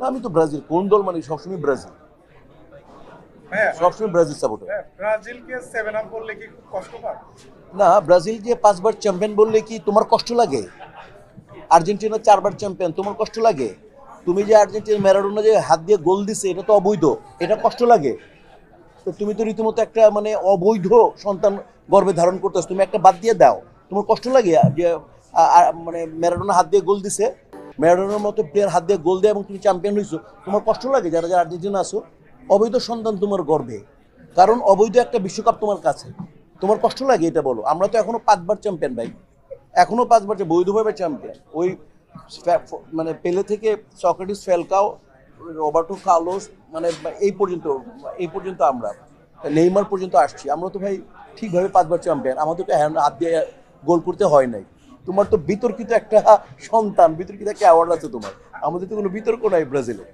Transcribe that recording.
আমি তো ব্রাজিল, কোন দল মানে সবসময় ব্রাজিল, হ্যাঁ সবসময় ব্রাজিল সাপোর্টার। ব্রাজিলকে 7 আপ বললে কি খুব কষ্ট পায়? না, ব্রাজিলকে 5বার চ্যাম্পিয়ন বললে কি তোমার কষ্ট লাগে? আর্জেন্টিনা 4বার চ্যাম্পিয়ন, তোমার কষ্ট লাগে? তুমি যে আর্জেন্টিনা ম্যারাডোনা যে হাত দিয়ে গোল দিছে এটা তো অবৈধ, এটা কষ্ট লাগে? তো তুমি তো রীতিমতো একটা মানে অবৈধ সন্তান গর্ভে ধারণ করতেছো, তুমি একটা বাদ দিয়ে দাও, তোমার কষ্ট লাগে যে মানে ম্যারাডোনা হাত দিয়ে গোল দিছে, ম্যারাডোনার মতো প্লেয়ার হাত দিয়ে গোল দেয় এবং তুমি চ্যাম্পিয়ন হইছো, তোমার কষ্ট লাগে যারা যারা আর্জেন্টিনা আছো? অবৈধ সন্তান তোমার গর্ভে, কারণ অবৈধ একটা বিশ্বকাপ তোমার কাছে, তোমার কষ্ট লাগে এটা বলো? আমরা তো এখনো 5বার চ্যাম্পিয়ন ভাই, এখনো 5বার বৈধভাবে চ্যাম্পিয়ন। ওই মানে পেলে থেকে সক্রেটিস, ফ্যালকাও, রবার্টো কার্লোস, মানে এই পর্যন্ত আমরা নেইমার পর্যন্ত আসছি, আমরা তো ভাই ঠিকভাবে 5বার চ্যাম্পিয়ন, আমাদেরকে হাত দিয়ে গোল করতে হয় নাই। তোমার তো বিতর্কিত একটা সন্তান, বিতর্কিত একটা অ্যাওয়ার্ড আছে তোমার, আমাদের তো কোনো বিতর্ক নাই ব্রাজিলে।